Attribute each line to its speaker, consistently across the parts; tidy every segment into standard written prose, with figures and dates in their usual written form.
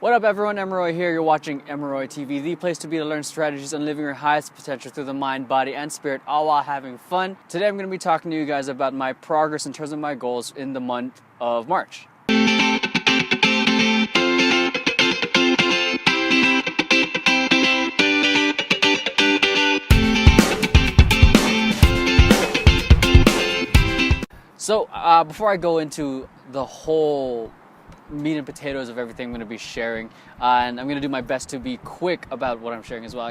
Speaker 1: What up everyone, Emeroy here. You're watching Emeroy TV, the place to be to learn strategies on living your highest potential through the mind, body, and spirit, all while having fun. Today I'm going to be talking to you guys about my progress in terms of my goals in the month of March. So before I go into the whole meat and potatoes of everything I'm going to be sharing, and I'm going to do my best to be quick about what I'm sharing as well.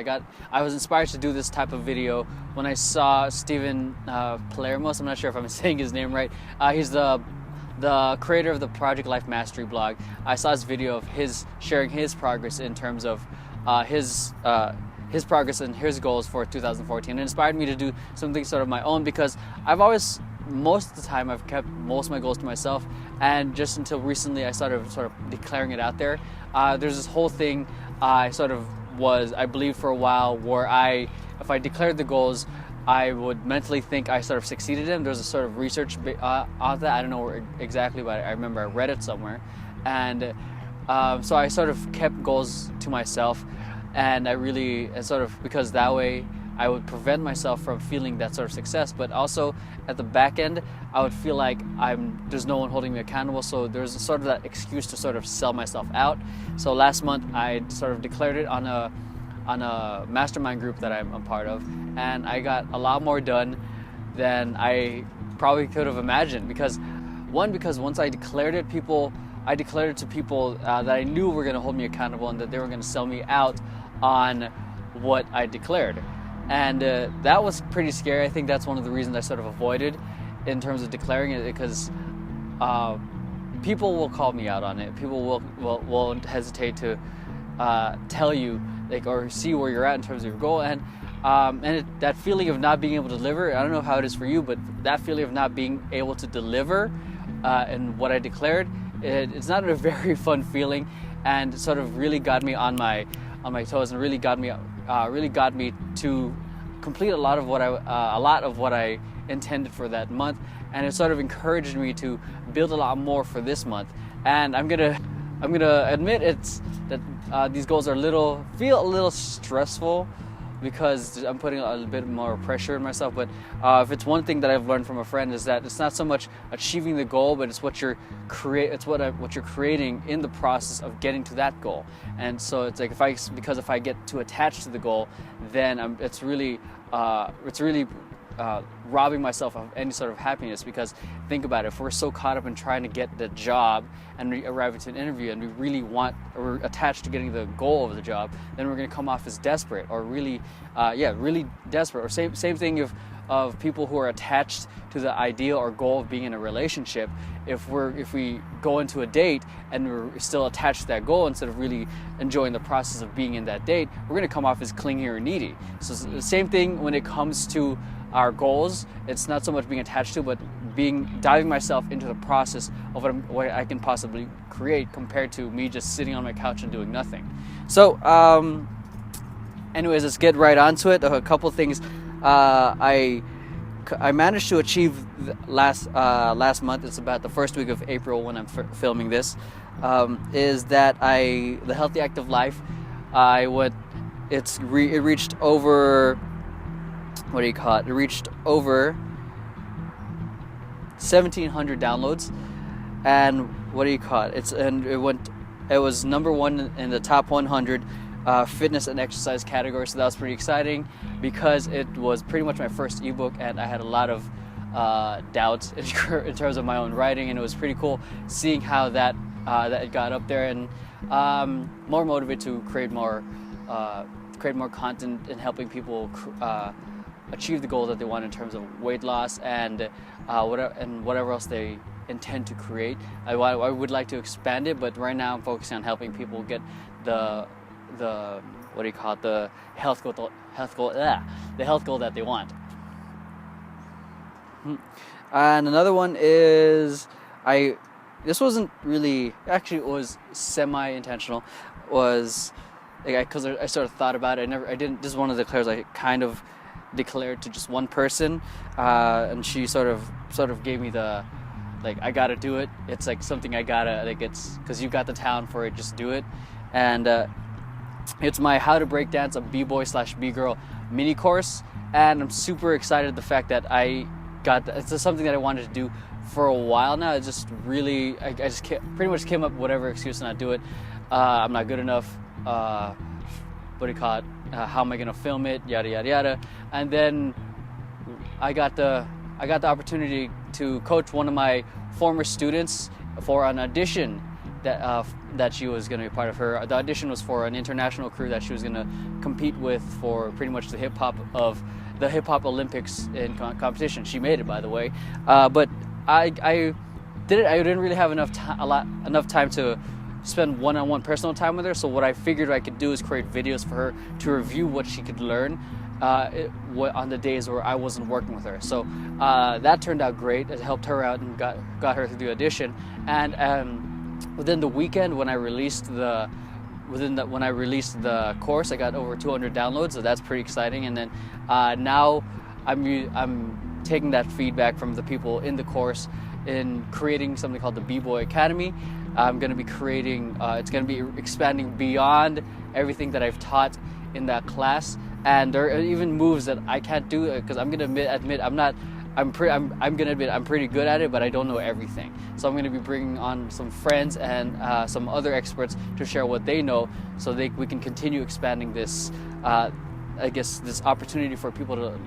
Speaker 1: I was inspired to do this type of video when I saw Steven Palermos. I'm not sure if I'm saying his name right. He's the creator of the Project Life Mastery blog. I saw his video of his sharing his progress in terms of his progress and his goals for 2014. It inspired me to do something sort of my own, because most of the time I've kept most of my goals to myself, and just until recently I started sort of declaring it out there. There's this whole thing I believed for a while where if I declared the goals, I would mentally think I sort of succeeded in. There's a sort of research on that. I don't know where exactly, but I remember I read it somewhere. And so I sort of kept goals to myself, and because that way I would prevent myself from feeling that sort of success, but also at the back end, I would feel like there's no one holding me accountable, so there's sort of that excuse to sort of sell myself out. So last month, I sort of declared it on a mastermind group that I'm a part of, and I got a lot more done than I probably could have imagined, because once I declared it to people that I knew were going to hold me accountable and that they were going to sell me out on what I declared. And that was pretty scary. I think that's one of the reasons I sort of avoided in terms of declaring it, because people will call me out on it. People won't hesitate to tell you, or see where you're at in terms of your goal. And that feeling of not being able to deliver, I don't know how it is for you, but that feeling of not being able to deliver in what I declared, it's not a very fun feeling, and it sort of really got me on my toes, and really got me to complete a lot of what I intended for that month, and it sort of encouraged me to build a lot more for this month. And I'm gonna admit that these goals feel a little stressful, because I'm putting a little bit more pressure on myself. But if it's one thing that I've learned from a friend, is that it's not so much achieving the goal, but it's what you're creating in the process of getting to that goal. And so it's like if I get too attached to the goal, then it's really robbing myself of any sort of happiness. Because think about it, if we're so caught up in trying to get the job and we arrive at an interview and we're attached to getting the goal of the job, then we're going to come off as desperate, or really desperate. Or same thing of people who are attached to the idea or goal of being in a relationship. If we go into a date and we're still attached to that goal instead of really enjoying the process of being in that date, we're going to come off as clingy or needy. So the same thing when it comes to our goals. It's not so much being attached to, but diving myself into the process of what I can possibly create, compared to me just sitting on my couch and doing nothing. So anyways, let's get right onto it. A couple things I managed to achieve last month. It's about the first week of April when I'm filming this. Is that the Healthy Active Life, it reached over, what do you call it? It reached over 1,700 downloads, and what do you call it? It was number one in the top 100 fitness and exercise category. So that was pretty exciting, because it was pretty much my first ebook, and I had a lot of doubts in terms of my own writing, and it was pretty cool seeing how that it got up there, and more motivated to create more content and helping people achieve the goal that they want in terms of weight loss and whatever else they intend to create. I would like to expand it, but right now I'm focusing on helping people get the what do you call it, the health goal that they want. And another one is this wasn't really, actually it was semi-intentional, because I sort of thought about it. This is one of the declares I kind of declared to just one person, and she sort of gave me the like I gotta do it. It's like something I gotta, like, it's because you got the talent for it, just do it. And it's my How to Break Dance a B-boy / B-girl mini course, and I'm super excited the fact that it's just something that I wanted to do for a while now. It's just really, I just pretty much came up with whatever excuse to not do it. I'm not good enough. What do you call it? How am I gonna film it? Yada yada yada. And then I got the opportunity to coach one of my former students for an audition that she was going to be part of. Her the audition was for an international crew that she was going to compete with for pretty much the hip hop Olympics in competition. She made it, by the way, but I didn't really have enough time to spend one-on-one personal time with her. So what I figured I could do is create videos for her to review what she could learn on the days where I wasn't working with her. So that turned out great. It helped her out and got her through the audition. And within the weekend, when I released the course, I got over 200 downloads. So that's pretty exciting. And then now I'm taking that feedback from the people in the course in creating something called the B-Boy Academy. I'm going to be creating. It's going to be expanding beyond everything that I've taught in that class. And there are even moves that I can't do because I'm gonna admit I'm pretty good at it, but I don't know everything. So I'm gonna be bringing on some friends and some other experts to share what they know, so we can continue expanding this. This opportunity for people to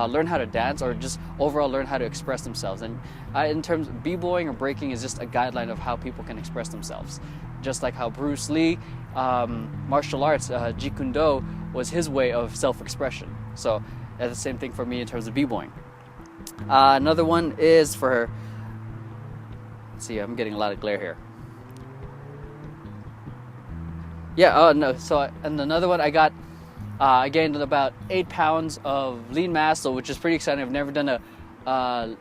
Speaker 1: learn how to dance, or just overall learn how to express themselves. And in terms of b-boying or breaking is just a guideline of how people can express themselves. Just like how Bruce Lee, martial arts, Jeet Kune Do was his way of self-expression. So that's the same thing for me in terms of b-boying. Another one is for, let's see, I'm getting a lot of glare here. And another one I gained about 8 pounds of lean mass, so which is pretty exciting. I've never done a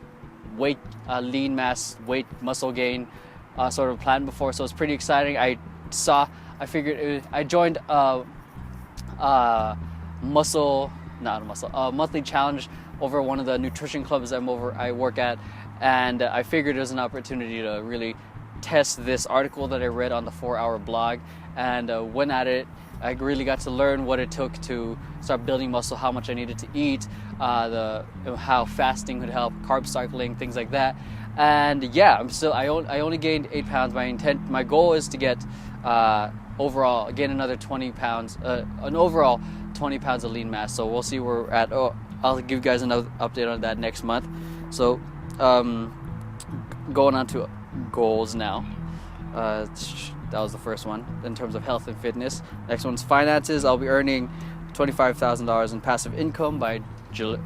Speaker 1: lean mass, weight muscle gain sort of plan before, so it's pretty exciting. I joined a monthly challenge over one of the nutrition clubs I work at, and I figured it was an opportunity to really test this article that I read on the 4-hour blog, and went at it. I really got to learn what it took to start building muscle, how much I needed to eat, how fasting could help, carb cycling, things like that. And yeah, I only gained 8 pounds. My goal is to get overall gain another 20 pounds, an overall 20 pounds of lean mass. So we'll see where we're at. I'll give you guys another update on that next month. So going on to goals now. That was the first one in terms of health and fitness. Next one's finances. I'll be earning $25,000 in passive income by June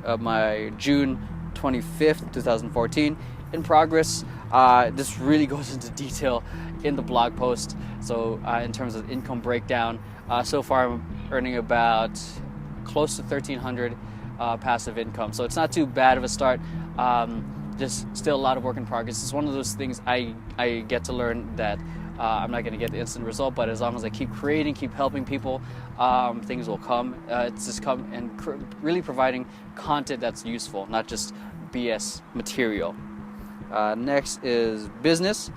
Speaker 1: 25th, 2014. In progress. This really goes into detail in the blog post. So in terms of income breakdown, so far I'm earning about close to $1,300 passive income. So it's not too bad of a start. Just still a lot of work in progress. It's one of those things I get to learn that I'm not going to get the instant result, but as long as I keep creating, keep helping people, things will come. It's just come and really providing content that's useful, not just BS material. Next is business.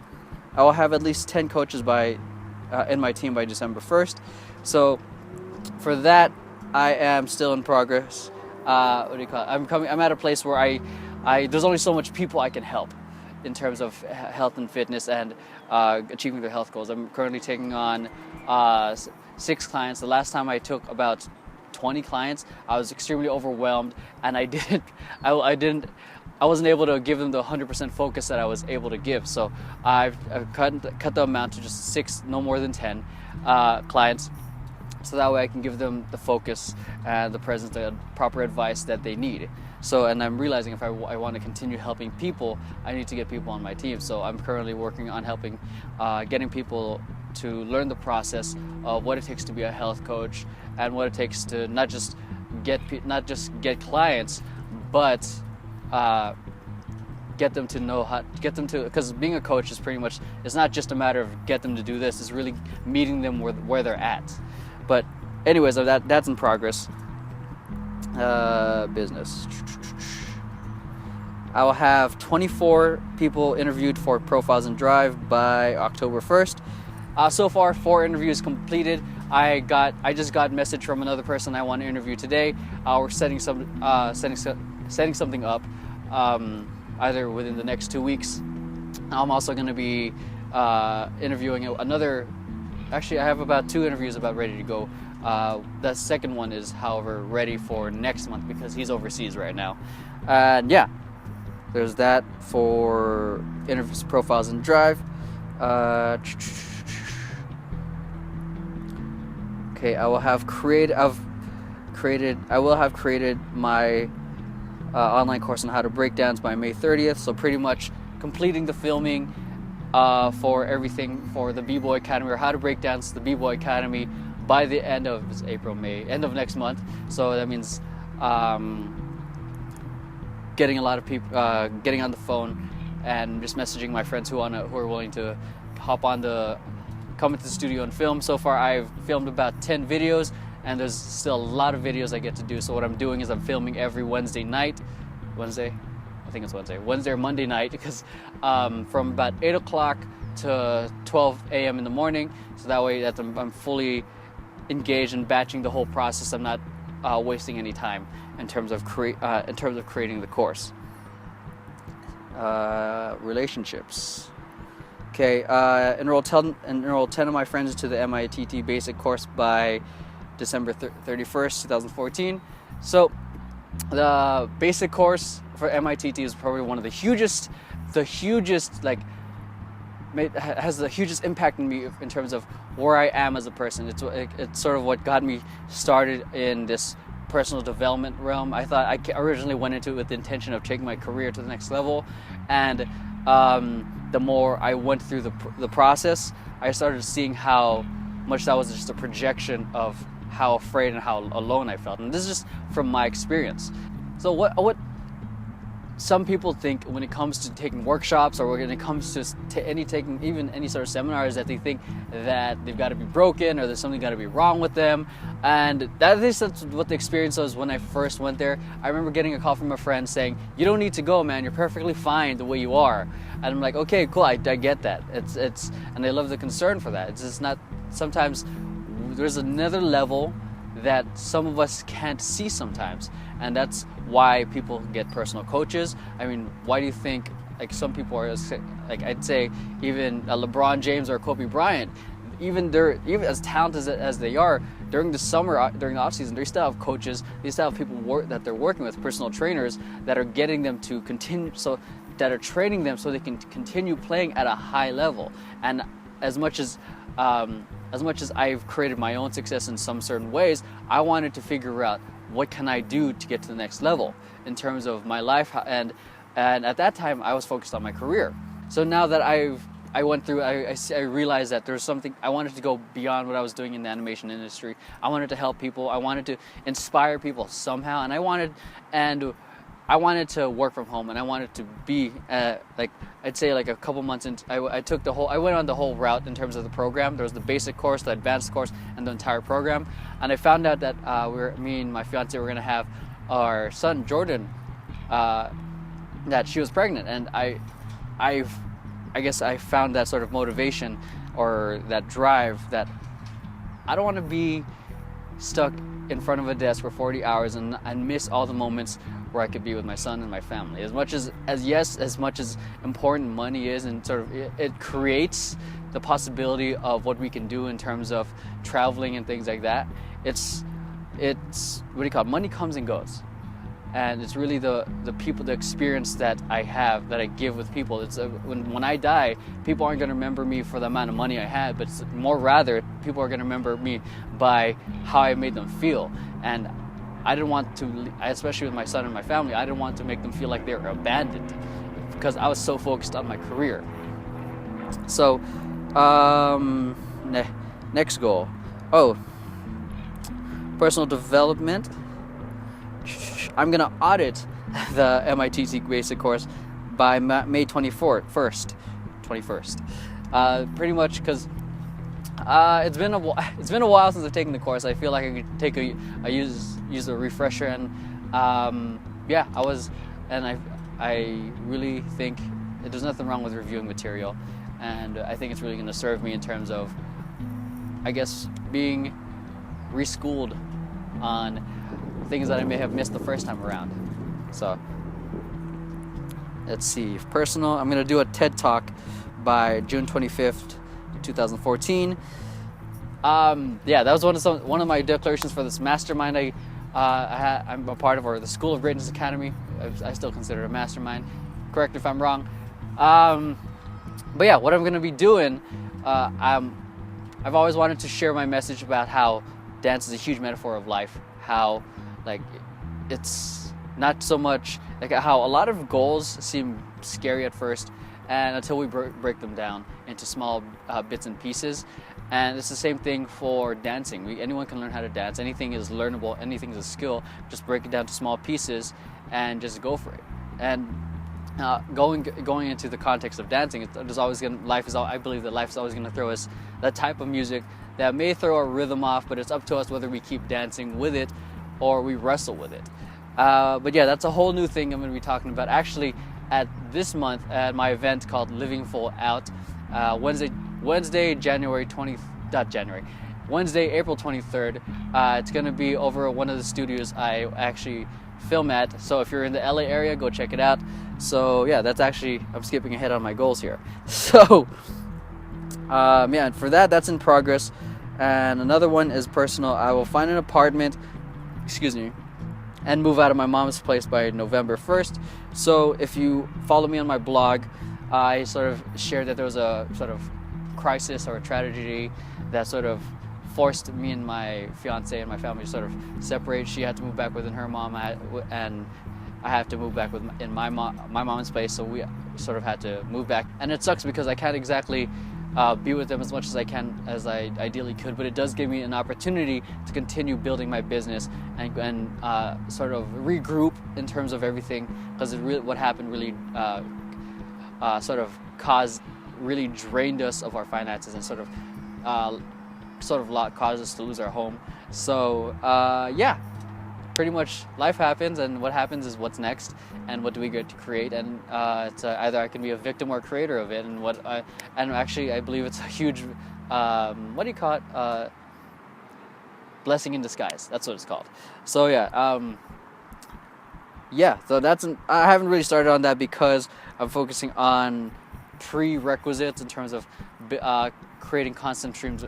Speaker 1: I will have at least 10 coaches in my team by December 1st. So for that, I am still in progress. What do you call it? I'm at a place where there's only so much people I can help in terms of health and fitness and achieving their health goals. I'm currently taking on 6 clients. The last time I took about 20 clients, I was extremely overwhelmed, and I wasn't able to give them the 100% focus that I was able to give. So I've cut the amount to just 6, no more than 10 clients. So that way I can give them the focus and the presence, the proper advice that they need. So, and I'm realizing if I want to continue helping people, I need to get people on my team. So I'm currently working on getting people to learn the process of what it takes to be a health coach, and what it takes to not just get clients, but get them to because being a coach is pretty much, it's not just a matter of get them to do this, it's really meeting them where they're at. But anyways, that's in progress. Business. I will have 24 people interviewed for Profiles in Drive by October 1st. So far, 4 interviews completed. I just got a message from another person I want to interview today. We're setting something up, either within the next 2 weeks. I'm also going to be interviewing another. Actually, I have about 2 interviews about ready to go. The second one is, however, ready for next month because he's overseas right now. And yeah, there's that for interviews, Profiles in Drive. Okay, I will have created my online course on how to break dance by May 30th. So pretty much completing the filming for everything for the B-Boy Academy, or how to break dance the B-Boy Academy, by the end of end of next month. So that means getting a lot of people, getting on the phone and just messaging my friends who are willing to come into the studio and film. So far, I've filmed about 10 videos, and there's still a lot of videos I get to do. So what I'm doing is I'm filming every Wednesday or Monday night, because from about 8 o'clock to 12 a.m. in the morning. So that way that I'm fully engaged in batching the whole process. I'm not wasting any time in terms of creating the course. Relationships. Okay, enroll 10 of my friends to the MITT basic course by December 31st, 2014. So the basic course for MITT is probably one of the hugest, has the hugest impact on me in terms of where I am as a person. It's sort of what got me started in this personal development realm. I originally went into it with the intention of taking my career to the next level, and the more I went through the process, I started seeing how much that was just a projection of how afraid and how alone I felt. And this is just from my experience. So what some people think when it comes to taking workshops, or when it comes to taking even any sort of seminars, that they think that they've got to be broken, or there's something got to be wrong with them. And that's what the experience was when I first went there. I remember getting a call from a friend saying, "You don't need to go, man. You're perfectly fine the way you are." And I'm like, okay, cool. I get that. It's and I love the concern for that. It's just not. Sometimes there's another level that some of us can't see sometimes, and that's why people get personal coaches. I mean, why do you think some people are I'd say even LeBron James or Kobe Bryant, even as talented as they are, during the summer, during the off season, they still have coaches. They still have people that they're working with, personal trainers that are getting them to continue, that are training them so they can continue playing at a high level. And as much as I've created my own success in some certain ways, I wanted to figure out what can I do to get to the next level in terms of my life, and at that time I was focused on my career. So now that I went through, I realized that there's something I wanted to go beyond what I was doing in the animation industry. I wanted to help people. I wanted to inspire people somehow, and I wanted to work from home, and I wanted to be I'd say a couple months into, I went on the whole route in terms of the program. There was the basic course, the advanced course, and the entire program. And I found out that me and my fiance were going to have our son Jordan, that she was pregnant, and I guess I found that sort of motivation, or that drive, that I don't want to be stuck in front of a desk for 40 hours and miss all the moments where I could be with my son and my family. As much as important money is, and sort of it creates the possibility of what we can do in terms of traveling and things like that. It's what do you call it? Money comes and goes, and it's really the people, the experience that I have, that I give with people. It's when I die, people aren't going to remember me for the amount of money I had, but it's more rather people are going to remember me by how I made them feel. And I didn't want to, especially with my son and my family, I didn't want to make them feel like they were abandoned, because I was so focused on my career. So, next goal. Personal development. I'm going to audit the MITT basic course by May 21st. Pretty much because it's been a while since I've taken the course. I feel like I could use a refresher, and I really think there's nothing wrong with reviewing material, and I think it's really going to serve me in terms of, I guess, being reschooled on things that I may have missed the first time around. So let's see, personal, I'm going to do a TED Talk by June 25th, 2014. Yeah, that was one of my declarations for this mastermind I'm a part of, or the School of Greatness Academy. I still consider it a mastermind. Correct me if I'm wrong. But yeah, what I'm going to be doing, I've always wanted to share my message about how dance is a huge metaphor of life. How, like, it's not so much, like, how a lot of goals seem scary at first, and until we break them down into small bits and pieces. And it's the same thing for dancing. Anyone can learn how to dance. Anything is learnable. Anything is a skill. Just break it down to small pieces and just go for it. And going into the context of dancing, I believe that life is always going to throw us that type of music that may throw our rhythm off, but it's up to us whether we keep dancing with it or we wrestle with it. But yeah, that's a whole new thing I'm going to be talking about. Actually, at this month at my event called Living Full Out, Wednesday, April 23rd. It's going to be over one of the studios I actually film at. So if you're in the LA area, go check it out. So yeah, I'm skipping ahead on my goals here. So yeah, and for that's in progress. And another one is personal. I will find an apartment, and move out of my mom's place by November 1st. So if you follow me on my blog, I sort of shared that there was a sort of crisis or a tragedy that sort of forced me and my fiance and my family to sort of separate. She had to move back within her mom, and I have to move back in my mom's place. So we sort of had to move back, and it sucks because I can't exactly be with them as much as I can, as I ideally could. But it does give me an opportunity to continue building my business and sort of regroup in terms of everything, because what happened really really drained us of our finances and sort of caused us to lose our home. So yeah, pretty much life happens, and what happens is what's next, and what do we get to create. And it's either I can be a victim or creator of it. And actually I believe it's a huge blessing in disguise. That's what it's called. So yeah, so I haven't really started on that because I'm focusing on prerequisites in terms of creating constant streams,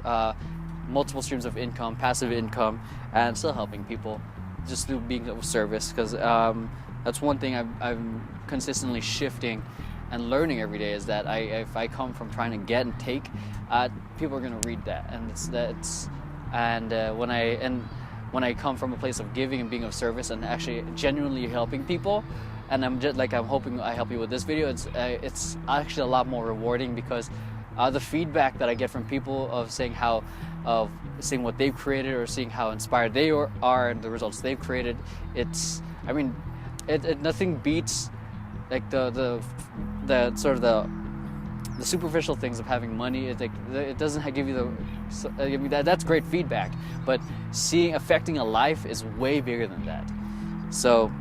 Speaker 1: multiple streams of income, passive income, and still helping people just through being of service. Because that's one thing I'm consistently shifting and learning every day, is that if I come from trying to get and take, people are going to read that, and when I come from a place of giving and being of service and actually genuinely helping people, and I'm hoping I help you with this video, it's actually a lot more rewarding, because the feedback that I get from people of seeing what they've created, or seeing how inspired they are and the results they've created, nothing beats like the sort of the superficial things of having money. It doesn't give you that's great feedback, but affecting a life is way bigger than that. So,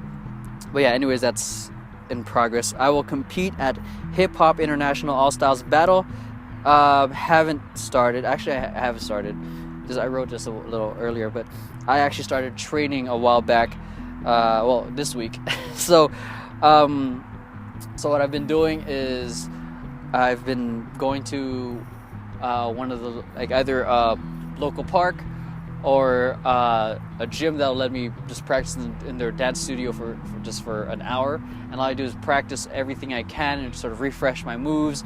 Speaker 1: but yeah, anyways, that's in progress. I will compete at Hip Hop International All Styles Battle. Haven't started. Actually, I haven't started. I wrote this a little earlier, but I actually started training a while back. This week. So what I've been doing is I've been going to one of the, either a local park or a gym that'll let me just practice in their dance studio for an hour. And all I do is practice everything I can and sort of refresh my moves,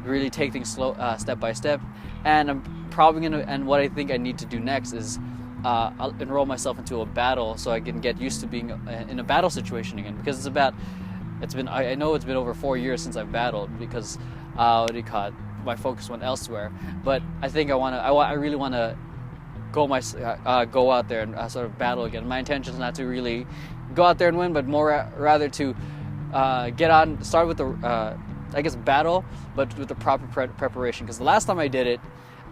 Speaker 1: really take things slow, step by step. And I'm probably gonna, and what I think I need to do next is I'll enroll myself into a battle so I can get used to being in a battle situation again, because I know it's been over 4 years since I've battled, because my focus went elsewhere. But I think I really want to go out there and sort of battle again. My intention is not to really go out there and win, but rather to start with the battle, but with the proper preparation. Because the last time I did it,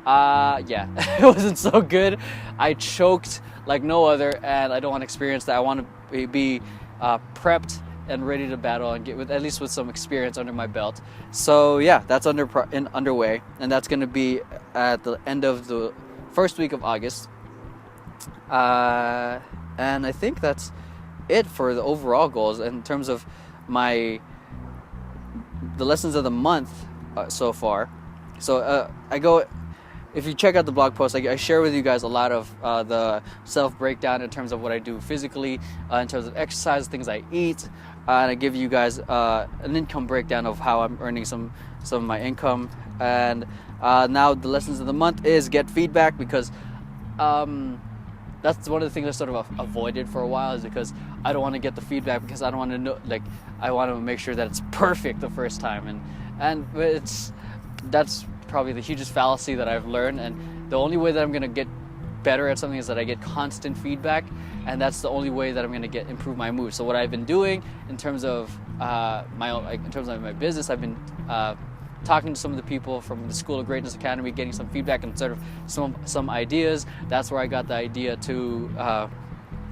Speaker 1: it wasn't so good. I choked like no other, and I don't want to experience that. I want to be prepped and ready to battle and get with at least with some experience under my belt. So yeah, that's underway, and that's going to be at the end of the first week of August. And I think that's it for the overall goals in terms of the lessons of the month so far. So if you check out the blog post, I share with you guys a lot of the self breakdown in terms of what I do physically, in terms of exercise, things I eat, and I give you guys an income breakdown of how I'm earning some of my income. And now the lessons of the month is get feedback, because that's one of the things I sort of avoided for a while, is because I don't want to get the feedback, because I don't want to know, like, I want to make sure that it's perfect the first time, and that's probably the hugest fallacy that I've learned. And the only way that I'm going to get better at something is that I get constant feedback, and that's the only way that I'm going to improve my moves. So what I've been doing in terms of my business, I've been talking to some of the people from the School of Greatness Academy, getting some feedback and sort of some ideas. That's where I got the idea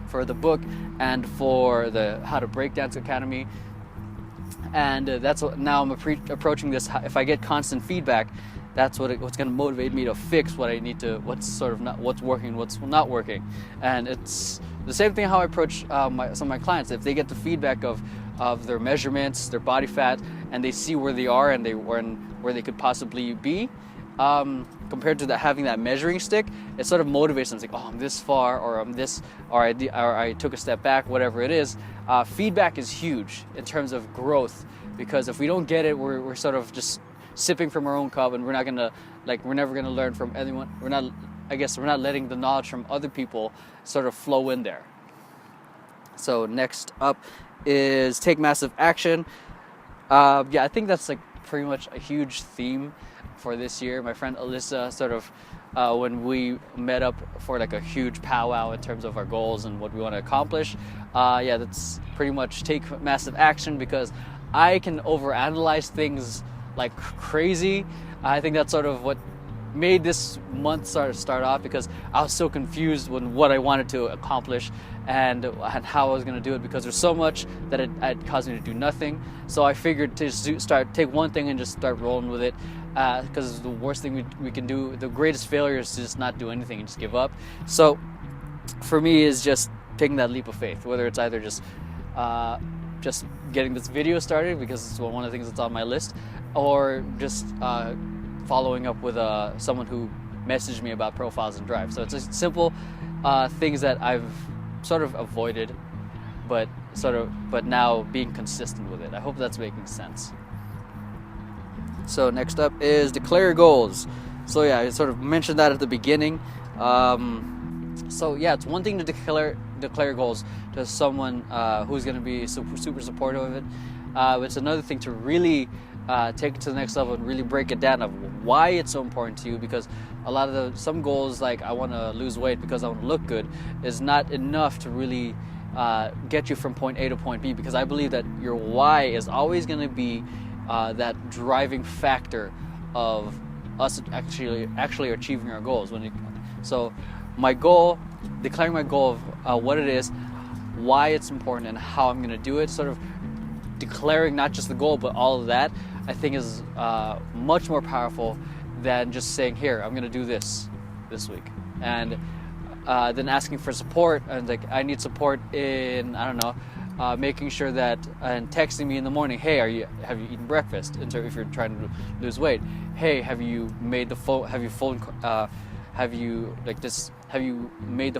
Speaker 1: for the book and for the How to Breakdance Academy. And that's what now I'm approaching this. If I get constant feedback, that's what's going to motivate me to fix what I need to, what's working, what's not working. And it's the same thing how I approach some of my clients. If they get the feedback of their measurements, their body fat, and they see where they are and where they could possibly be, compared to having that measuring stick, it sort of motivates them. It's like, oh, I'm this far, or I'm this, or I took a step back, whatever it is. Feedback is huge in terms of growth, because if we don't get it, we're sort of just sipping from our own cup, and we're never gonna learn from anyone. We're not letting the knowledge from other people sort of flow in there. So next up is take massive action. I think that's like pretty much a huge theme for this year. My friend Alyssa sort of, when we met up for like a huge powwow in terms of our goals and what we want to accomplish, that's pretty much take massive action, because I can overanalyze things like crazy. I think that's sort of what made this month start off, because I was so confused when what I wanted to accomplish and how I was going to do it, because there's so much that it caused me to do nothing. So I figured to just take one thing and just start rolling with it, because the worst thing we can do, the greatest failure, is to just not do anything and just give up. So for me is just taking that leap of faith, whether it's either just getting this video started, because it's one of the things that's on my list, or just following up with someone who messaged me about profiles and drive. So it's just simple things that I've sort of avoided, but now being consistent with it. I hope that's making sense. So next up is declare goals. So I sort of mentioned that at the beginning. It's one thing to declare goals to someone who's going to be super supportive of it. It's another thing to really take it to the next level and really break it down of why it's so important to you, because some goals, like I want to lose weight because I want to look good, is not enough to really get you from point A to point B, because I believe that your why is always going to be that driving factor of us actually achieving our goals. So my goal, declaring my goal of what it is, why it's important, and how I'm going to do it, sort of declaring not just the goal but all of that, I think is much more powerful than just saying, here, I'm going to do this week, and then asking for support, and like, I need support in, I don't know, making sure that, and texting me in the morning, hey, have you eaten breakfast? And so if you're trying to lose weight, hey, have you made the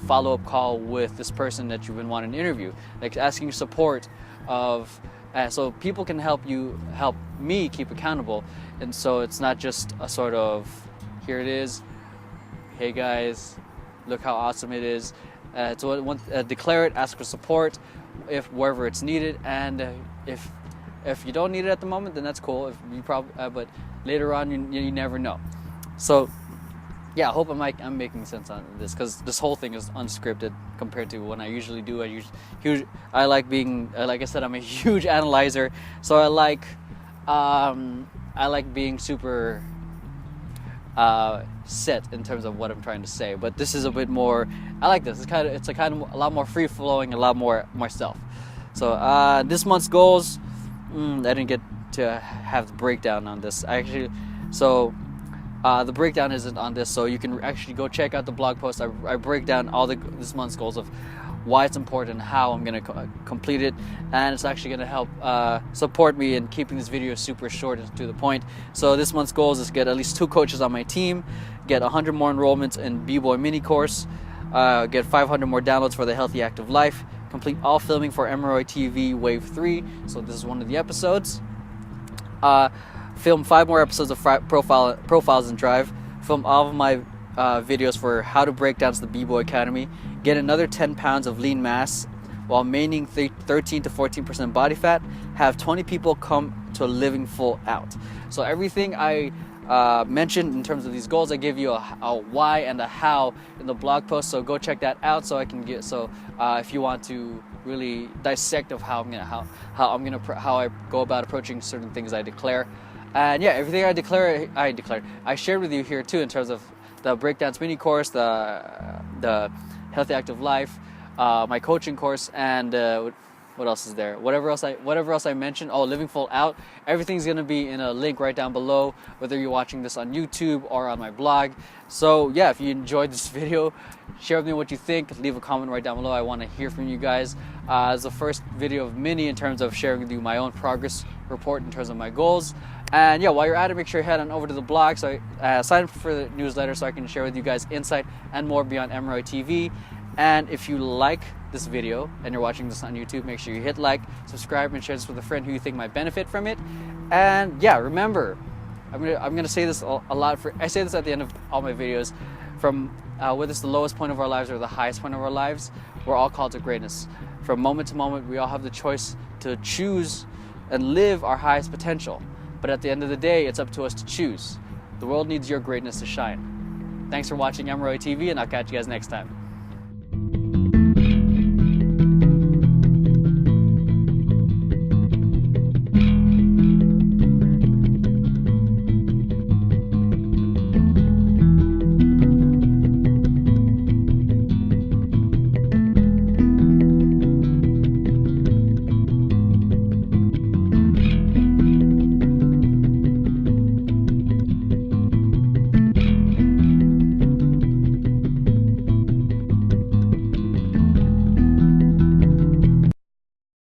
Speaker 1: follow-up call with this person that you've been wanting to interview? Like, asking support of, so people can help me keep accountable. And so it's not just a sort of, here it is, hey guys, look how awesome it is. Declare it, ask for support if wherever it's needed, and if you don't need it at the moment, then that's cool. If you but later on, you never know. So I hope I'm making sense on this, because this whole thing is unscripted compared to when I usually do. I like being, like I said, I'm a huge analyzer, so I like being super set in terms of what I'm trying to say. But this is a bit more, I like this. It's a lot more free flowing, a lot more myself. So this month's goals, I didn't get to have the breakdown on this. The breakdown isn't on this, so you can actually go check out the blog post. I break down all this month's goals of why it's important and how I'm going to complete it, and it's actually going to help support me in keeping this video super short and to the point. So this month's goals is get at least 2 coaches on my team, get 100 more enrollments in B-Boy mini course, get 500 more downloads for the Healthy Active Life, complete all filming for Emerald TV Wave 3, so this is one of the episodes, film 5 more episodes of Profiles in Drive, film all of my videos for how to break down to the B-Boy Academy, get another 10 pounds of lean mass while maintaining 13 to 14% body fat, have 20 people come to Living Full Out. So everything I mentioned in terms of these goals, I give you a why and a how in the blog post, so go check that out. So if you want to really dissect of how I go about approaching certain things I declare. And yeah, everything I shared with you here too, in terms of the breakdowns mini course, the Healthy Active Life, my coaching course, and what else is there? Whatever else I mentioned. Oh, Living Full Out. Everything's gonna be in a link right down below, whether you're watching this on YouTube or on my blog. So yeah, if you enjoyed this video, share with me what you think. Leave a comment right down below. I want to hear from you guys. It's the first video of many in terms of sharing with you my own progress report in terms of my goals. And yeah, while you're at it, make sure you head on over to the blog, so sign up for the newsletter so I can share with you guys insight and more beyond Emerald TV. And if you like this video and you're watching this on YouTube, make sure you hit like, subscribe, and share this with a friend who you think might benefit from it. And yeah, remember, I'm gonna say this a lot. I say this at the end of all my videos. From whether it's the lowest point of our lives or the highest point of our lives, we're all called to greatness. From moment to moment, we all have the choice to choose and live our highest potential. But at the end of the day, it's up to us to choose. The world needs your greatness to shine. Thanks for watching Emerald TV, and I'll catch you guys next time.